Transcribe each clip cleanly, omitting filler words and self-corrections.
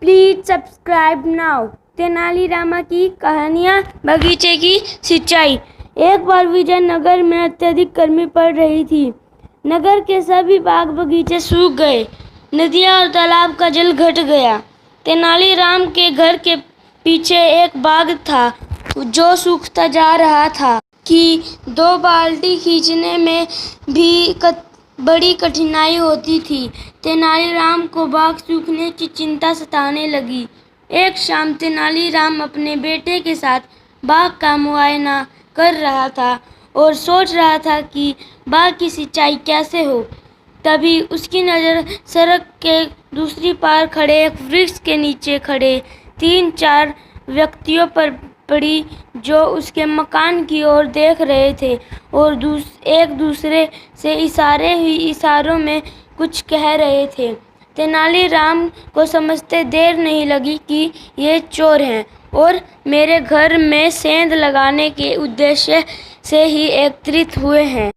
Please subscribe now. Tenali Rama की कहानियाँ, बगीचे की सिंचाई। एक बार विजयनगर में अत्यधिक गर्मी पड़ रही थी। नगर के सभी बाग बगीचे सूख गए, नदियाँ और तालाब का जल घट गया। तेनालीराम के घर के पीछे एक बाग था जो सूखता जा रहा था कि 2 बाल्टी खींचने में भी बड़ी कठिनाई होती थी। तेनालीराम को बाग सूखने की चिंता सताने लगी। एक शाम तेनालीराम अपने बेटे के साथ बाग का मुआयना कर रहा था और सोच रहा था कि बाग की सिंचाई कैसे हो। तभी उसकी नज़र सड़क के दूसरी पार खड़े एक वृक्ष के नीचे खड़े 3-4 व्यक्तियों पर पड़ी जो उसके मकान की ओर देख रहे थे और एक दूसरे से इशारों में कुछ कह रहे थे। तेनालीराम को समझते देर नहीं लगी कि ये चोर हैं और मेरे घर में सेंध लगाने के उद्देश्य से ही एकत्रित हुए हैं।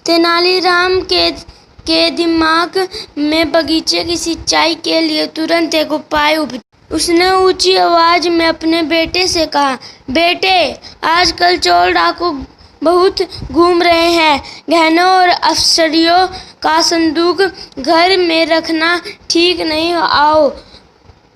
तेनालीराम के दिमाग में बगीचे की सिंचाई के लिए तुरंत एक उपाय उपजा। उसने ऊंची आवाज में अपने बेटे से कहा, बेटे, आजकल चोर डाकू बहुत घूम रहे हैं। गहनों और अफसरियों का संदूक घर में रखना ठीक नहीं। आओ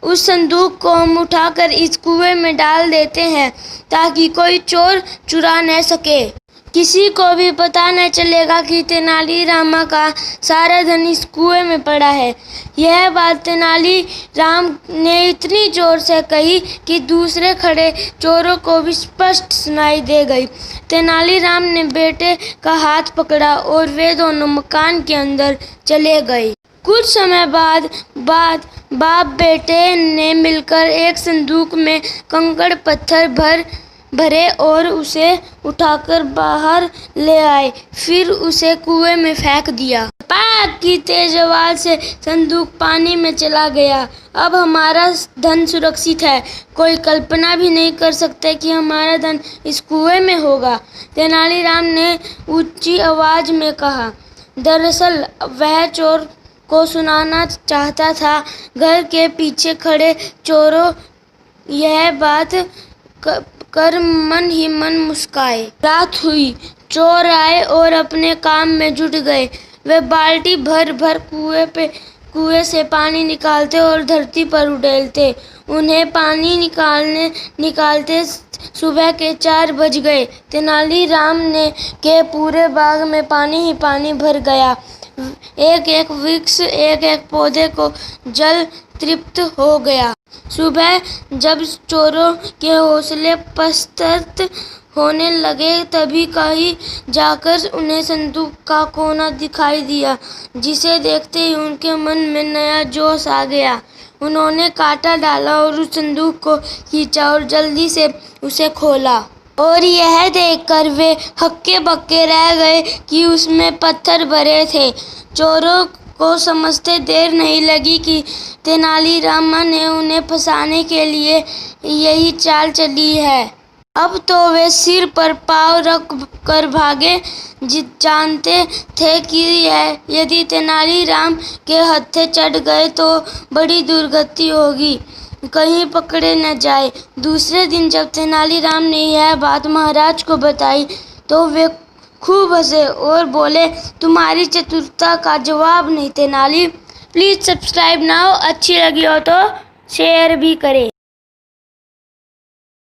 उस संदूक को हम उठाकर इस कुएं में डाल देते हैं ताकि कोई चोर चुरा न सके। किसी को भी पता न चलेगा कि तेनालीरामा का सारा धन इस कुएं में पड़ा है। यह बात तेनालीराम ने इतनी जोर से कही कि दूसरे खड़े चोरों को भी स्पष्ट सुनाई दे गई। तेनालीराम ने बेटे का हाथ पकड़ा और वे दोनों मकान के अंदर चले गए। कुछ समय बाद बाप बेटे ने मिलकर एक संदूक में कंकड़ पत्थर भरे और उसे उठाकर बाहर ले आए। फिर उसे कुएं में फेंक दिया। पाक की तेज आवाज से संदूक पानी में चला गया। अब हमारा धन सुरक्षित है। कोई कल्पना भी नहीं कर सकता कि हमारा धन इस कुएं में होगा, तेनालीराम ने ऊंची आवाज में कहा। दरअसल वह चोर को सुनाना चाहता था। घर के पीछे खड़े चोरों यह बात कर मन ही मन मुस्काए। रात हुई, चोर आए और अपने काम में जुट गए। वे बाल्टी भर कुएं से पानी निकालते और धरती पर उड़ेलते। उन्हें पानी निकालते सुबह के 4 बज गए। तेनालीराम के पूरे बाग में पानी ही पानी भर गया। एक एक वृक्ष, एक एक पौधे को जल तृप्त हो गया। सुबह जब चोरों के हौसले पस्त होने लगे तभी कहीं जाकर उन्हें संदूक का कोना दिखाई दिया, जिसे देखते ही उनके मन में नया जोश आ गया। उन्होंने कांटा डाला और उस संदूक को खींचा और जल्दी से उसे खोला। और यह देखकर वे हक्के बक्के रह गए कि उसमें पत्थर भरे थे। चोरों को समझते देर नहीं लगी कि तेनालीरामा ने उन्हें फंसाने के लिए यही चाल चली है। अब तो वे सिर पर पाँव रख कर भागे। जानते थे कि यदि तेनालीराम के हत्थे चढ़ गए तो बड़ी दुर्गति होगी, कहीं पकड़े न जाए। दूसरे दिन जब तेनालीराम ने यह बात महाराज को बताई तो वे खूब हंसे और बोले, तुम्हारी चतुरता का जवाब नहीं तेनाली। Please subscribe now. अच्छी लगी हो तो शेयर भी करें।